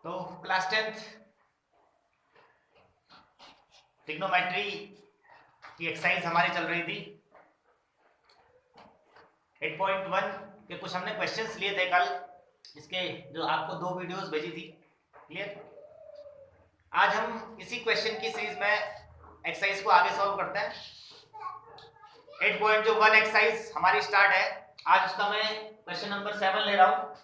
तो class 10th trigonometry की exercise हमारी चल रही थी 8.1 के कुछ हमने क्वेश्चंस लिए थे कल, इसके जो आपको 2 वीडियोस भेजी थी। क्लियर। आज हम इसी क्वेश्चन की सीरीज में एक्सरसाइज को आगे सॉल्व करते हैं। 8.1 एक्सरसाइज हमारी स्टार्ट है। आज उसका मैं क्वेश्चन नंबर 7 ले रहा हूं,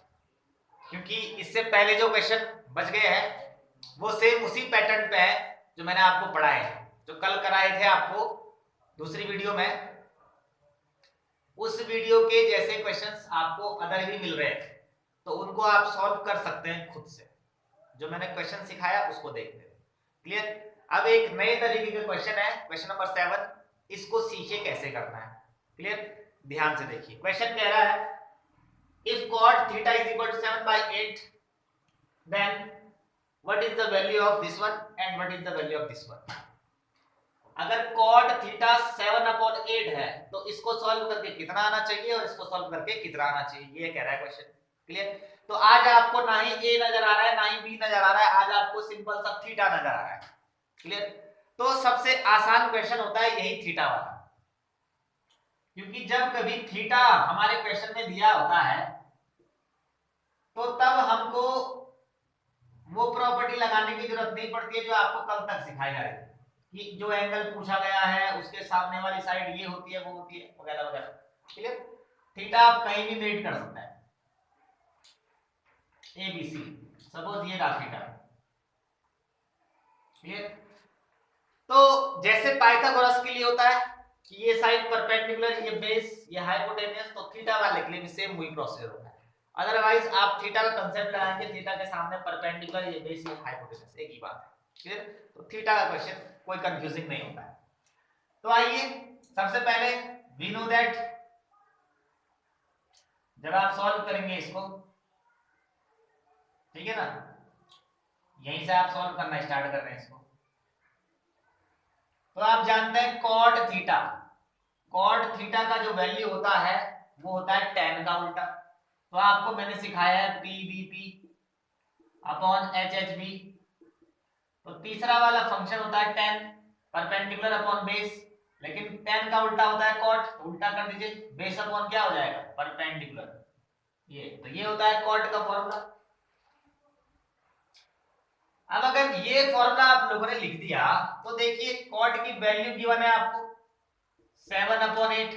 क्योंकि इससे पहले जो क्वेश्चन बच गए हैं वो सेम उसी पैटर्न पे है जो मैंने आपको पढ़ाए हैं, जो कल कराए थे आपको दूसरी वीडियो में। उस वीडियो के जैसे क्वेश्चंस आपको अदर भी मिल रहे हैं, तो उनको आप सॉल्व कर सकते हैं खुद से। जो मैंने क्वेश्चन सिखाया उसको देखते हैं। क्लियर। अब एक नए तरीके का क्वेश्चन है, क्वेश्चन नंबर 7। इसको सीखिए कैसे करना है। क्लियर। ध्यान से देखिए। क्वेश्चन कह रहा है if cot theta is equal to 7/8, then what is the value of this one and what is the value of this one? अगर cot theta 7/8 है तो इसको सॉल्व करके कितना आना चाहिए और इसको सॉल्व करके कितना आना चाहिए, ये कह रहा है क्वेश्चन। क्लियर। तो आज आपको ना ही a नजर आ रहा है ना ही b नजर आ रहा है, आज आपको सिंपल सा थीटा नजर आ रहा है। क्लियर। तो सबसे आसान क्वेश्चन होता है यही थीटा वाला, क्योंकि जब कभी थीटा हमारे क्वेश्चन में दिया होता है तो तब हमको वो प्रॉपर्टी लगाने की जरूरत नहीं पड़ती है जो आपको कल तक सिखाई जा रही है, कि जो एंगल पूछा गया है उसके सामने वाली साइड ये होती है वो होती है वगैरह वगैरह। क्लियर। थीटा आप कहीं भी मेट कर सकता है, ए बी सी। सपोज ये रहा थीटा। क्लियर। तो जैसे पाइथागोरस के लिए होता है कि ये साइड परपेंडिकुलर, ये बेस, ये हाइपोटेन्यूस, तो थीटा वाले के लिए भी सेम वही प्रोसीजर होता है। अदरवाइज आप थीटा का कांसेप्ट लगाएंगे, थीटा के सामने परपेंडिकुलर, ये बेस, ये हाइपोटेन्यूस, एक ही बात है। क्लियर। तो थीटा का क्वेश्चन कोई कंफ्यूजिंग नहीं होता है। तो आइए सबसे पहले वी नो दैट जब आप सॉल्व करेंगे इसको, ठीक है ना, यहीं से आप सॉल्व करना स्टार्ट कर रहे हैं इसको। तो आप जानते हैं कॉट थीटा, कॉट थीटा का जो वैल्यू होता है वो होता है tan का उल्टा। तो आपको मैंने सिखाया है PVP अपॉन HHB। तो तीसरा वाला फंक्शन होता है tan, परपेंडिकुलर अपॉन बेस, लेकिन tan का उल्टा होता है cot, तो उल्टा कर दीजिए, बेस अपॉन क्या हो जाएगा, परपेंडिकुलर। ये तो ये होता है cot का फॉर्मूला। अब अगर ये फॉर्मूला आप लोगों ने लिख दिया तो देखिए cot की वैल्यू गिवन है आपको 7/8,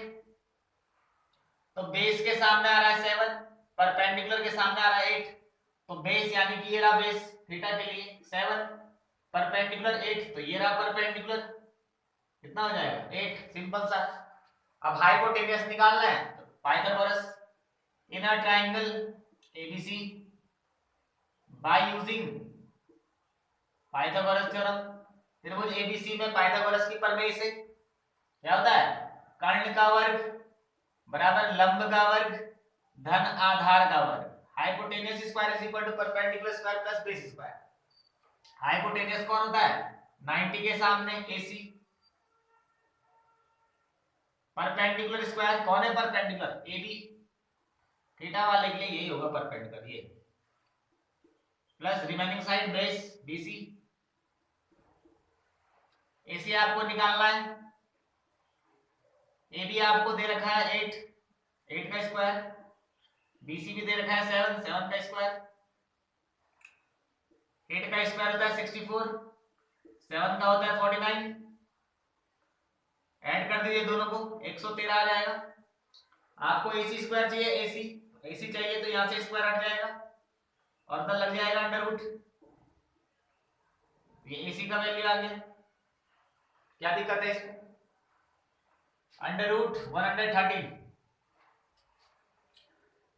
तो बेस के सामने आ रहा है 7, परपेंडिकुलर के सामने आ रहा है 8, तो बेस यानी कि ये रहा बेस थीटा के लिए 7, परपेंडिकुलर 8, तो ये रहा परपेंडिकुलर, कितना हो जाएगा 8। सिंपल सा। अब हाइपोटेन्यूस निकालना है तो Pythagoras in a triangle ABC by using Pythagoras theorem. त्रिभुज एबीसी में पाइथागोरस की प्रमेय से क्या होता है, कर्ण का वर्ग बराबर लंब का वर्ग धन आधार का वर्ग, hypotenuse square is equal to perpendicular square plus base square. Hypotenuse कौन होता है, 90 के सामने AC, परपेंडिकुलर स्क्वायर कौन है, परपेंडिकुलर AB, थीटा वाले के लिए यही होगा परपेंडिकुलर, ये plus remaining side base BC। AC आपको निकालना है, AB आपको दे रखा है 8, 8 का स्क्वायर, BC भी दे रखा है 7, 7 का स्क्वायर, 8 का स्क्वायर होता है 64, 7 का होता है 49, ऐड कर दीजिए दोनों को, 113 आ जाएगा। आपको AC स्क्वायर चाहिए, AC चाहिए तो यहां से स्क्वायर हट जाएगा और उधर लग जाएगा अंडर रूट, ये AC का वैल्यू आ गया। क्या दिक्कत है इसमें, अंडर रूट 113।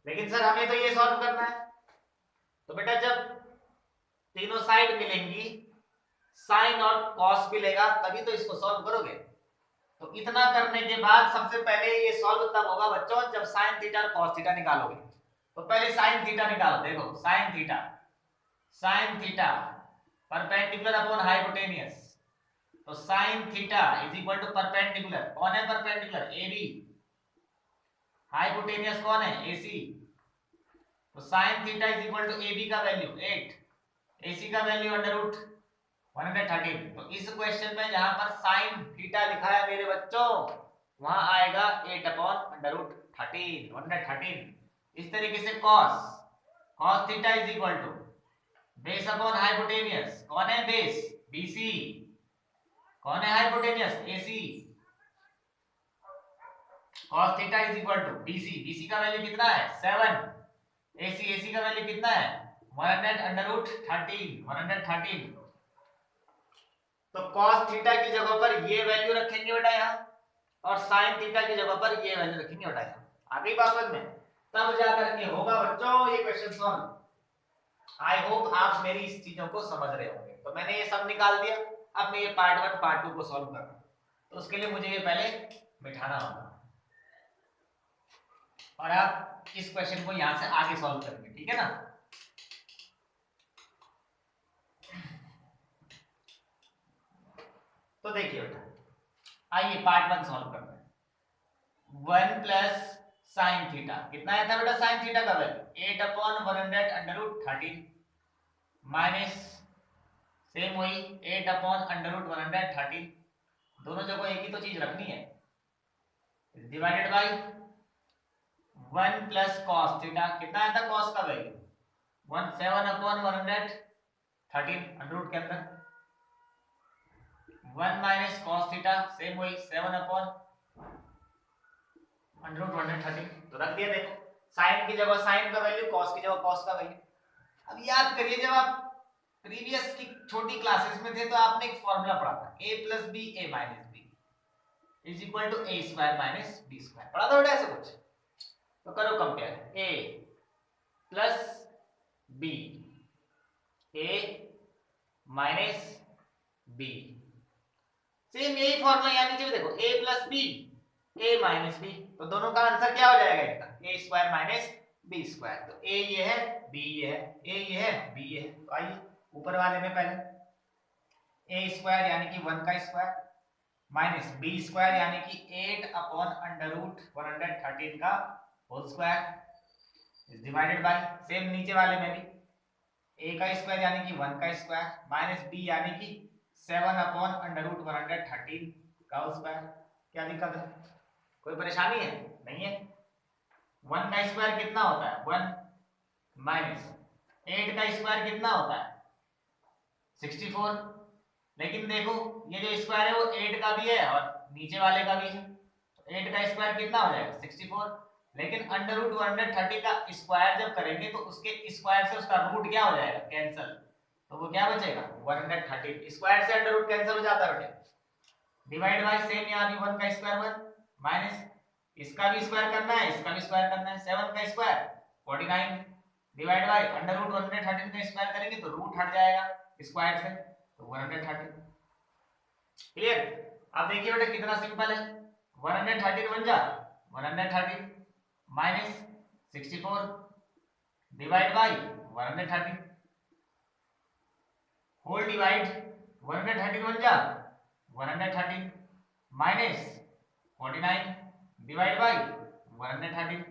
लेकिन सर हमें तो ये सॉल्व करना है, तो बेटा जब तीनों साइड मिलेंगी साइन और कॉस मिलेगा तभी तो इसको सॉल्व करोगे। तो इतना करने के बाद सबसे पहले ये सॉल्व तब होगा बच्चों जब साइन थीटा और कॉस थीटा निकालोगे। तो पहले साइन थीटा निकालो, देखो sine theta perpendicular upon hypotenuse, तो sine theta is equal to perpendicular, कौन है परपेंडिकुलर, AB, हाइपोटेन्यूस कौन है, AC, तो sine theta is equal to AB का वैल्यू 8, AC का वैल्यू अंडर रूट 113। तो इस क्वेश्चन में जहां पर साइन थीटा लिखा है मेरे बच्चों, वहां आएगा 8 अपॉन अंडर रूट 13 113। इस तरीके से cos theta is equal to base upon hypotenuse. कौन है बेस? BC। कौन है hypotenuse? AC। cos theta is equal to BC का वैल्यू कितना है? 7। AC का वैल्यू कितना है? 100 अंडर रूट 13 तो cos थीटा की जगह पर ये वैल्यू रखेंगे बेटा यहाँ, और sin थीटा की जगह पर ये वैल्यू रखेंगे बेटा यहाँ। आ गई बात समझ में? तब जाकर के होगा बच्चों ये क्वेश्चन सॉल्व। आई होप आप मेरी इस चीजों को समझ रहे होंगे। तो मैंने ये सब निकाल दिया। अब मैं ये पार्ट 1 पार्ट 2 को सॉल्व कर रहा हूं, तो उसके लिए मुझे ये पहले बिठाना होगा, और आप इस क्वेश्चन को यहां से आगे सॉल्व करेंगे, ठीक है ना? तो देखिए बेटा, आइए पार्ट 1 सॉल्व करते हैं। 1 प्लस साइन थीटा कितना आया था बेटा? साइन थीटा का value 8 upon 100 under root 13 minus same वही 8 अपॉन अंडर रूट 113। दोनों जगह एक ही तो चीज रखनी है, divided by 1 plus cos theta. कितना आया था कॉस का वैल्यू? 7 अपॉन 113 अंडर रूट के अंदर 1 माइनस कॉस थीटा सेम वही 7 अपॉन अंडर रूट 113। तो रख दिया। देखो साइन की जगह साइन का वैल्यू, कॉस की जगह कॉस का वैल्यू। अब याद करिए, जब आप प्रीवियस की छोटी क्लासेस में थे तो आपने एक फॉर्मूला पढ़ा था, a plus B A minus B is equal to A square minus B square. पढ़ा था बेटा ऐसे कुछ? तो करो compare, a plus B A minus B, same यही फॉर्मूला यहाँ नीचे भी देखो, a plus B A minus B. तो दोनों का आंसर क्या हो जाएगा इनका? A square minus B square. तो ए ये है, बी ये है, ए ये है, बी ये है। तो आइए ऊपर वाले में पहले ए स्क्वायर यानी कि 1 का स्क्वायर माइनस बी स्क्वायर यानी कि 8 अपॉन अंडर रूट 113 का whole square is divided by same नीचे वाले में भी ए का स्क्वायर यानी कि 1 का स्क्वायर माइनस बी यानी कि 7 अपॉन अंडर रूट 113 का होल स्क्वायर। क्या दिक्कत है? कोई परेशानी है? नहीं है। 1 का स्क्वायर कितना होता है? 1 माइनस 8 का स्क्वायर कितना होता है? 64। लेकिन देखो ये जो स्क्वायर है वो 8 का भी है और नीचे वाले का भी है, तो 8 का स्क्वायर कितना हो जाएगा? 64। लेकिन अंडर रूट 130 का स्क्वायर जब करेंगे तो उसके स्क्वायर से उसका रूट क्या हो जाएगा? कैंसिल। तो वो क्या बचेगा? 130। स्क्वायर से अंडर रूट कैंसिल हो जाता है बेटे। डिवाइड बाय सेम यहाँ भी 1 का स्क्वायर 1 माइनस इसका भी स्क्वायर करना है, इसका भी स्क्वायर करना है, 7 का square 49 divide by under root 113 का स्क्वायर करेंगे तो रूट हट जाएगा स्क्वायर से, तो 130। क्लियर? अब देखिए बेटा कितना सिंपल है। 113 बन जा 113 minus 64 divide by 113 whole divide 113 बन जा 113 माइनस 49 डिवाइड बाय 113।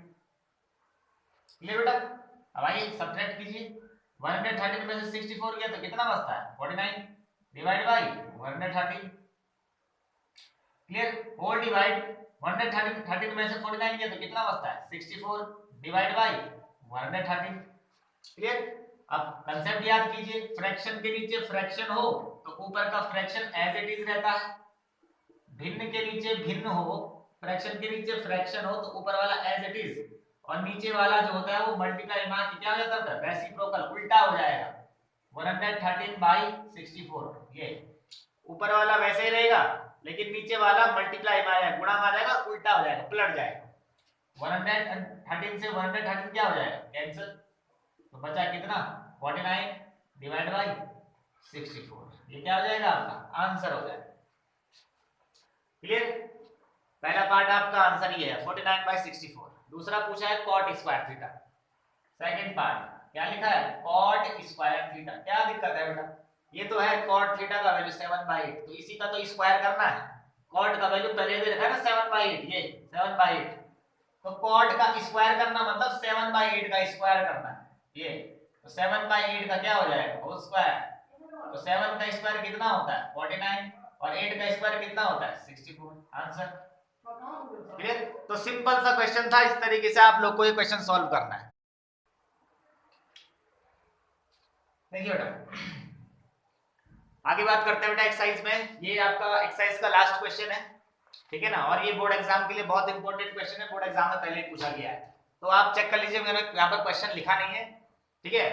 क्लियर बेटा? अब आइए सब्ट्रैक्ट कीजिए। 113 में से 64 गया तो कितना बचता है? 49 divide by 113। Clear? Whole divide 113 में से 49 गया तो कितना बचता है? 64 डिवाइड बाय 113। क्लियर? अब कंसेप्ट याद कीजिए, फ्रैक्शन के नीचे फ्रैक्शन हो तो ऊपर का फ्रैक्शन एज इट इज रहता है, भिन्न के नीचे भिन्न हो, फ्रैक्शन के नीचे फ्रैक्शन हो तो ऊपर वाला एज इट इज और नीचे वाला जो होता है वो मल्टीप्लाई मार के क्या हो जाता है? रेसिप्रोकल, उल्टा हो जाएगा। 113 बाई 64, ये ऊपर वाला वैसे ही रहेगा लेकिन नीचे वाला मल्टीप्लाई मार गुणा मार जाएगा, उल्टा हो जाएगा, पलट जाएगा। 113 से 113 क्या हो जाएगा? कैंसिल। तो बचा कितना? 49 डिवाइड बाई 64। ये क्या हो जाएगा? आपका आंसर हो जाएगा। क्लियर? पहला पार्ट आपका आंसर ये है 49 बाई 64। दूसरा पूछा है cot square theta. Second part क्या लिखा है? Cot square theta. क्या दिक्कत है बेटा? ये तो है कॉट थीटा का वैल्यू 7/8, तो इसी का तो स्क्वायर करना है। कॉट का वैल्यू पहले दे रखा है ना 7/8, ये 7/8, तो कॉट का स्क्वायर करना मतलब 7/8 का स्क्वायर करना है। ये तो 7/8 का क्या हो जाएगा होल स्क्वायर। तो 7 का स्क्वायर कितना होता है 49 और 8 का स्क्वायर कितना होता है 64। Answer clear. तो सिंपल सा क्वेश्चन था, इस तरीके से आप लोग को ये क्वेश्चन सॉल्व करना है। देखिए बेटा आगे बात करते हैं बेटा एक्सरसाइज में। ये आपका एक्सरसाइज का लास्ट क्वेश्चन है, ठीक है ना। और ये बोर्ड एग्जाम के लिए बहुत इंपॉर्टेंट क्वेश्चन है, बोर्ड एग्जाम में पहले ही पूछा गया है। तो आप चेक कर लीजिए, मैंने यहाँ पर क्वेश्चन लिखा नहीं है, ठीक है।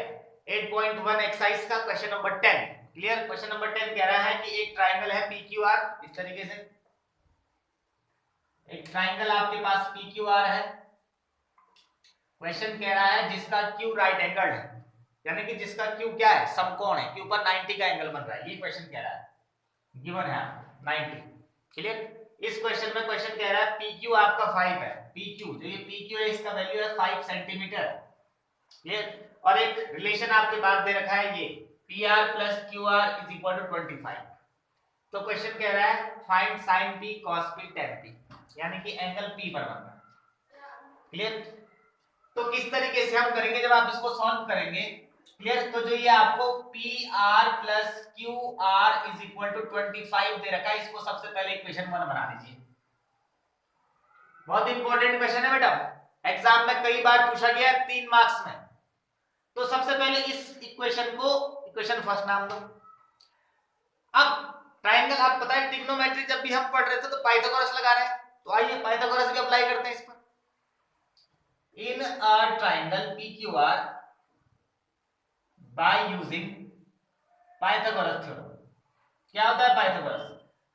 8.1 एक्सरसाइज का question number 10 clear. Question number 10 कह रहा है कि एक ट्राइंगल है PQR, इस तरीके से एक ट्राइंगल आपके पास PQR है। क्वेश्चन कह रहा है जिसका Q राइट एंगल है, यानी कि जिसका Q क्या है समकोण है, Q पर 90 का एंगल बन रहा है, ये क्वेश्चन कह रहा है, गिवन है 90 क्लियर। इस क्वेश्चन में क्वेश्चन कह रहा है PQ आपका 5 है, PQ जो ये PQ है इसका वैल्यू है 5 सेंटीमीटर क्लियर। और एक रिलेशन आपके पास दे रखा है ये PR plus QR is equal to 25। तो क्वेश्चन कह रहा है find sin P cos P tan P, यानी कि एंगल P पर बनना है क्लियर। तो किस तरीके से हम करेंगे जब आप इसको सॉल्व करेंगे क्लियर। तो जो ये आपको PR plus QR is equal to 25 दे रखा है, इसको सबसे पहले इक्वेशन 1 बना दीजिए। बहुत इंपॉर्टेंट क्वेश्चन है बेटा, एग्जाम में कई बार पूछा गया 3 मार्क्स में। तो सबसे पहले इस इक्वेशन को इक्वेशन फर्स्ट नाम दो। अब ट्राइंगल आप पता है ट्रिग्नोमेट्री जब भी हम पढ़ रहे थे तो पाइथागोरस लगा रहे हैं, तो आइए पाइथागोरस भी अप्लाई करते हैं इस पर। In a triangle PQR by using Pythagoras theorem. क्या होता है Pythagoras,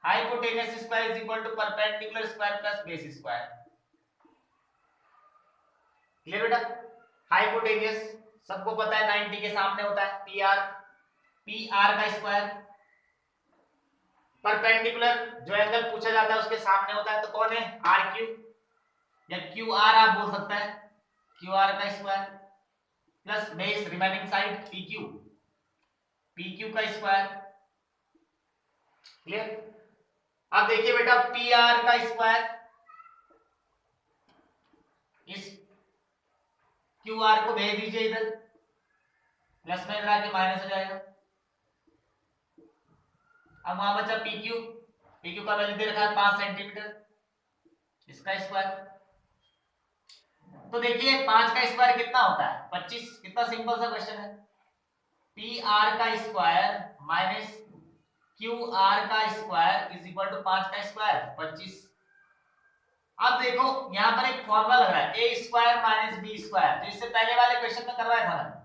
hypotenuse square is equal to perpendicular square plus base square. Clear बेटा। हाइपोटेनस सबको पता है 90 के सामने होता है PR का स्क्वायर, परपेंडिकुलर जो एंगल पूछा जाता है उसके सामने होता है, तो कौन है RQ या QR आप बोल सकते हैं, QR का square plus base remaining side PQ का स्क्वायर क्लियर। अब देखिए बेटा PR का स्क्वायर इस QR को भेज दीजिए इधर, प्लस में इधर आके माइनस हो जाएगा। अब वहां बचा PQ का वैल्यू दे रखा है 5 सेंटीमीटर, इसका स्क्वायर। तो देखिए 5 का स्क्वायर कितना होता है 25, कितना सिंपल सा क्वेश्चन है। PR का स्क्वायर माइनस QR का स्क्वायर इज इक्वल टू 5 का स्क्वायर 25। अब देखो यहां पर एक फॉर्मूला लग रहा है A square minus B square, जो इससे पहले वाले क्वेश्चन में करवाया था ना।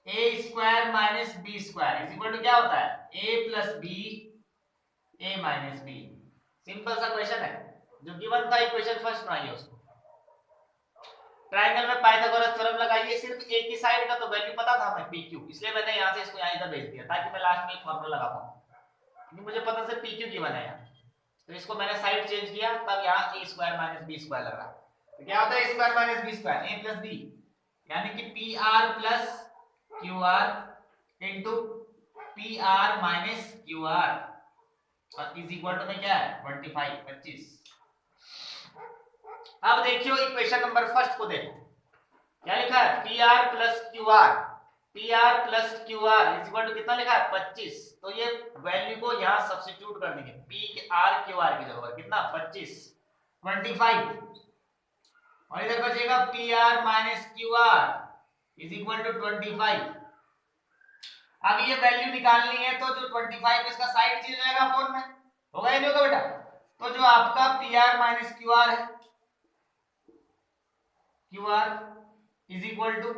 A square minus B square is equal to क्या होता है A plus B A minus B। Simple सा क्वेश्चन है, जो गिवन था इक्वेशन फर्स्ट बनाइए उसको। ट्रायंगल में पाइथागोरस थ्योरम लगाइए, सिर्फ एक ही साइड का तो वैल्यू पता था हमें PQ, इसलिए मैंने यहां से इसको यहां इधर भेज दिया ताकि मैं लास्ट में एक फार्मूला लगा पाऊं, क्योंकि मुझे पता से PQ गिवन है यहाँ। तो इसको मैंने साइड चेंज किया, तब यहाँ A square minus B square लग रहा। तो क्या होता है A square minus B square A plus B, यानी कि PR plus QR into PR minus QR और इज इक्वल टू में क्या है 25। अब देखियो इक्वेशन नंबर फर्स्ट को देखो, क्या लिखा है PR plus QR is equal to कितना लिखा है 25। तो ये वैल्यू को यहां सब्स्टिट्यूट कर देंगे, PR QR की जगह कितना 25 और इधर बचेगा PR minus QR is equal to 25। अब ये वैल्यू निकालनी है तो जो 25 इसका साइड चेंज हो जाएगा अपॉन में, होगा या नहीं होगा बेटा। तो जो आपका PR माइनस QR है QR इज इक्वल टू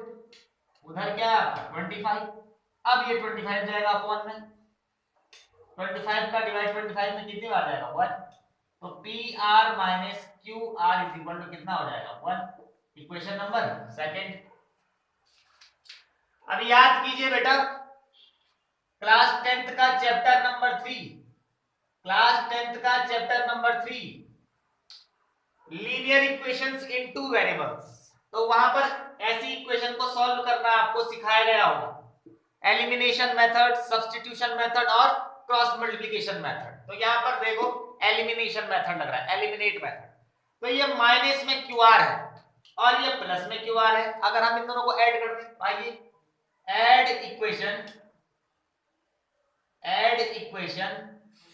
उधर क्या है 25, अब ये 25 जाएगा अपॉन में, 25 का डिवाइड 25 में कितनी बार जाएगा 1, तो PR minus QR is equal to कितना हो जाएगा 1। Equation number second. अब याद कीजिए बेटा क्लास 10th का चैप्टर नंबर 3, क्लास 10th का चैप्टर नंबर 3 लीनियर इक्वेशंस इन टू वेरिएबल्स, तो वहां पर ऐसी इक्वेशन को सॉल्व करना आपको सिखाया गया होगा, एलिमिनेशन मेथड, सब्स्टिट्यूशन मेथड और क्रॉस मल्टीप्लिकेशन मेथड। तो यहां पर देखो एलिमिनेशन मेथड लग रहा है, एलिमिनेट मेथड। तो ये माइनस में QR है, और ये प्लस में क्यू आर है। अगर हम इन दोनों को ऐड कर दें, आइए add equation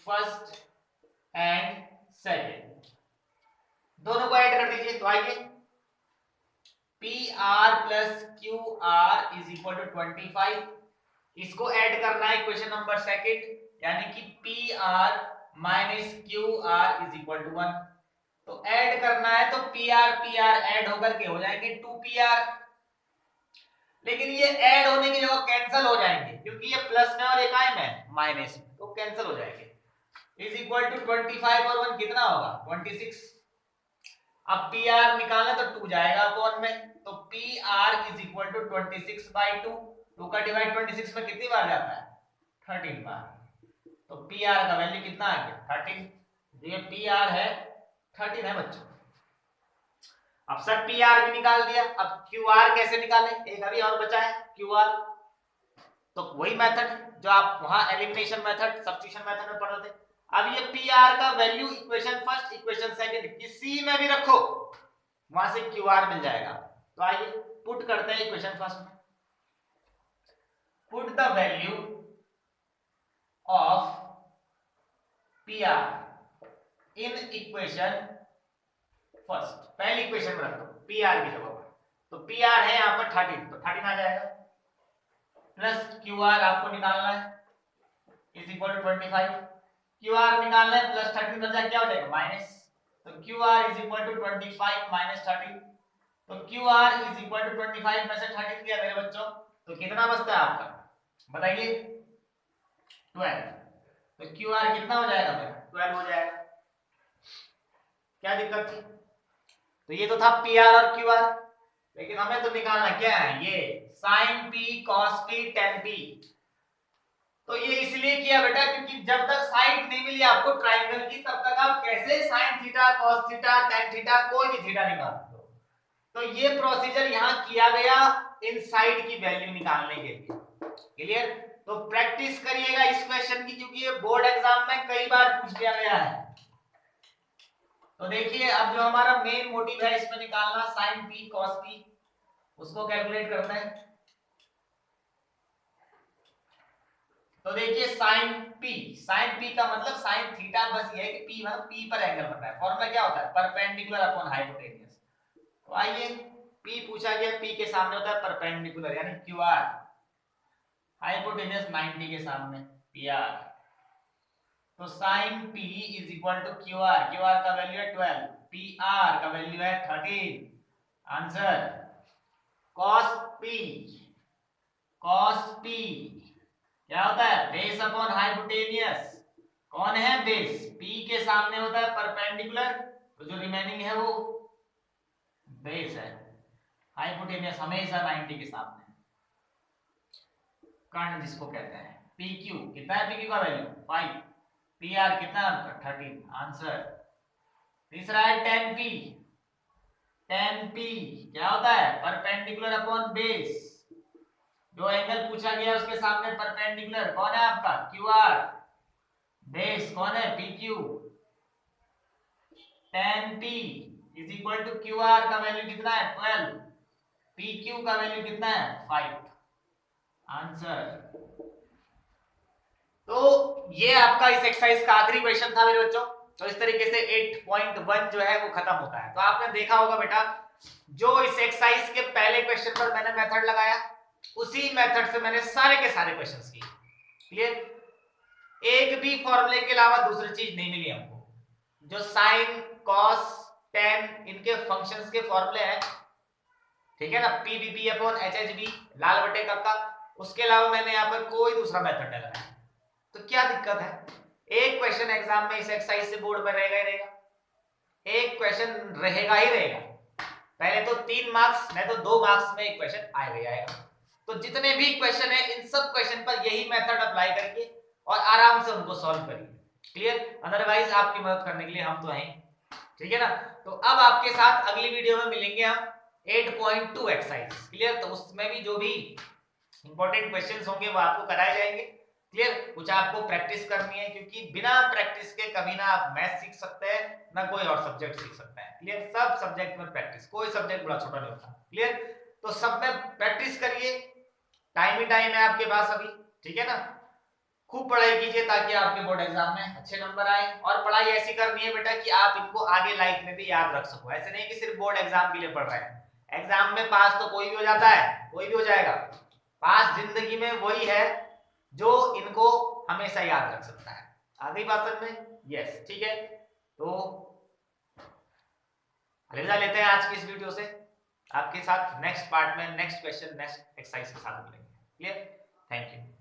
first and second, दोनों को ऐड कर दीजिए। तो आइए P R plus Q R is equal to 25, इसको ऐड करना है इक्वेशन नंबर सेकेंड, यानी कि P R minus Q R is equal to 1। तो ऐड करना है तो पी आर ऐड होकर के हो जाएंगे 2pr, लेकिन ये ऐड होने की जगह कैंसिल हो जाएंगे क्योंकि ये प्लस में और एक आए में माइनस में, तो कैंसिल हो जाएंगे। इज इक्वल टू 25 और 1 कितना होगा 26। अब पी आर निकालना तो 2 जाएगा अपॉन में, तो P R is equal to 26/2, 2 का डिवाइड 26 में कितनी बार जाता है 13 बार, तो पी आर का वैल्यू कितना आ गया 13। ये पी आर है 13 है बच्चों। अब सर पी आर भी निकाल दिया, अब क्यू आर कैसे निकालें, एक अभी और बचा है क्यू आर, तो वही मेथड जो आप वहां एलिमिनेशन मेथड सब्स्टिट्यूशन मेथड में पढ़े थे। अब ये पी आर का value equation first equation second किसी में भी रखो, वहां से क्यू आर मिल जाएगा। तो आइए पुट करते हैं इक्वेशन फर्स्ट में, put the value of P R in equation first, पहली इक्वेशन में रख दो पी आर की जगह पर, तो पी आर है यहाँ पर 13, तो 13 आ जाएगा, प्लस क्यू आर आपको निकालना है is equal to 25, Q R निकालना है प्लस 13 कर जाए क्या हो जाएगा माइनस, तो Q R is equal to 25 minus 13, तो Q R is equal to 25 में से 13 दिया मेरे बच्चों, तो कितना बचता है आपका बताइए 12, तो क्यू आर कितना हो जाएगा मेरा 12 हो जाएगा। क्या दिक्कत थी, तो ये तो था पी आर और क्यू आर, लेकिन हमें तो निकालना क्या है ये sine P cos P tan P. तो ये इसलिए किया बेटा क्योंकि जब तक साइड नहीं मिली आपको ट्राइंगल की तब तक आप कैसे sine theta cos theta tan theta कोई भी थीटा निकाल सकते हो। तो ये प्रोसीजर यहाँ किया गया इन साइड की वैल्यू निकालने के लिए। क्लियर, तो प्रैक्टिस करिएगा इस क्वेश्चन की क्योंकि ये बोर्ड एग्जाम में कई बार पूछ लिया गया है। तो देखिए अब जो हमारा मेन मोटिव है इसमें निकालना साइन पी कॉस पी, उसको कैलकुलेट करते हैं। तो देखिए साइन पी का मतलब साइन थीटा, बस ये है कि पी मतलब पी पर एंगल बन रहा है। फॉर्मूला क्या होता है परपेंडिकुलर अपॉन हाइपोटेन्यूज। तो आइए पी पूछा गया, पी के सामने होता है परपेंडिकुलर यानी क्यू आर, हाइपोटेन्यूज 90 के सामने पी आर, तो sine P is equal to Q R का वैल्यू है 12, पी आर का वैल्यू है 13, आंसर कॉस पी क्या होता है बेस अपॉन हाइपोटेनियस, कौन है बेस पी के सामने होता है परपेंडिकुलर, तो जो रिमेनिंग है वो बेस है, हाइपोटेनियस हमेशा 90 के सामने, कर्ण जिसको कहते हैं। पी क्यू कितना है, पी क्यू का वैल्यू 5, पी आर कितना 13, आंसर। तीसरा है टेन पी क्या होता है परपेंडिकुलर अपॉन बेस, जो एंगल पूछा गया उसके सामने परपेंडिकुलर कौन है आपका क्यू आर, बेस कौन है P Q, tan P is equal to Q R का वैल्यू कितना है 12, पी क्यू का वैल्यू कितना है 5, आंसर। तो ये आपका इस एक्सरसाइज का आखिरी क्वेश्चन था मेरे बच्चों। तो इस तरीके से 8.1 जो है वो खत्म होता है। तो आपने देखा होगा बेटा जो इस एक्सरसाइज के पहले क्वेश्चन पर मैंने मेथड लगाया उसी मेथड से मैंने सारे के सारे क्वेश्चंस किए। क्लियर, एक भी फॉर्मूले के अलावा दूसरी चीज नहीं मिली हमको। जो साइन कॉस टेन इनके फंक्शंस के फॉर्मूले हैं, ठीक है ना, पीबीपी अपॉन एचएचबी लाल बटे कक्का, उसके अलावा मैंने यहाँ पर कोई दूसरा मेथड नहीं लगाया। तो क्या दिक्कत है, एक क्वेश्चन एग्जाम में इस एक्सरसाइज से बोर्ड पर रहेगा ही रहेगा, एक क्वेश्चन रहेगा ही रहेगा। पहले तो 3 मार्क्स नहीं तो 2 मार्क्स में एक क्वेश्चन आएगा ही आएगा। तो जितने भी क्वेश्चन है इन सब क्वेश्चन पर यही मेथड अप्लाई करके और आराम से उनको सॉल्व करिए। क्लियर, अदरवाइज आपकी मदद करने के लिए हम तो हैं, ठीक है ना। तो अब आपके साथ अगली वीडियो में मिलेंगे हम 8.2 एक्सरसाइज। क्लियर, तो उसमें भी जो भी इंपॉर्टेंट क्वेश्चंस होंगे वो आपको कराए जाएंगे। क्लियर, कुछ आपको प्रैक्टिस करनी है क्योंकि बिना प्रैक्टिस के कभी ना आप मैथ सीख सकते हैं ना कोई और सब्जेक्ट सीख सकते हैं। क्लियर, सब सब्जेक्ट में प्रैक्टिस, कोई सब्जेक्ट बड़ा छोटा नहीं होता, क्लियर। तो सब में प्रैक्टिस करिए, टाइम ही टाइम है आपके पास अभी, ठीक है ना। खूब पढ़ाई कीजिए ताकि आपके बोर्ड एग्जाम में अच्छे नंबर आए, और पढ़ाई ऐसी करनी है बेटा कि आप इनको आगे लाइफ में भी याद रख सको। ऐसे नहीं कि सिर्फ बोर्ड एग्जाम के लिए पढ़ रहे हैं, एग्जाम में पास तो कोई भी हो जाता है, कोई भी हो जाएगा। पास जिंदगी में वही है जो इनको हमेशा याद रख सकता है। आ गई बात समझ में? यस, ठीक है। तो अलविदा लेते हैं आज की इस वीडियो से, आपके साथ नेक्स्ट पार्ट में नेक्स्ट क्वेश्चन नेक्स्ट एक्सरसाइज के साथ मिलेंगे। Clear, thank you.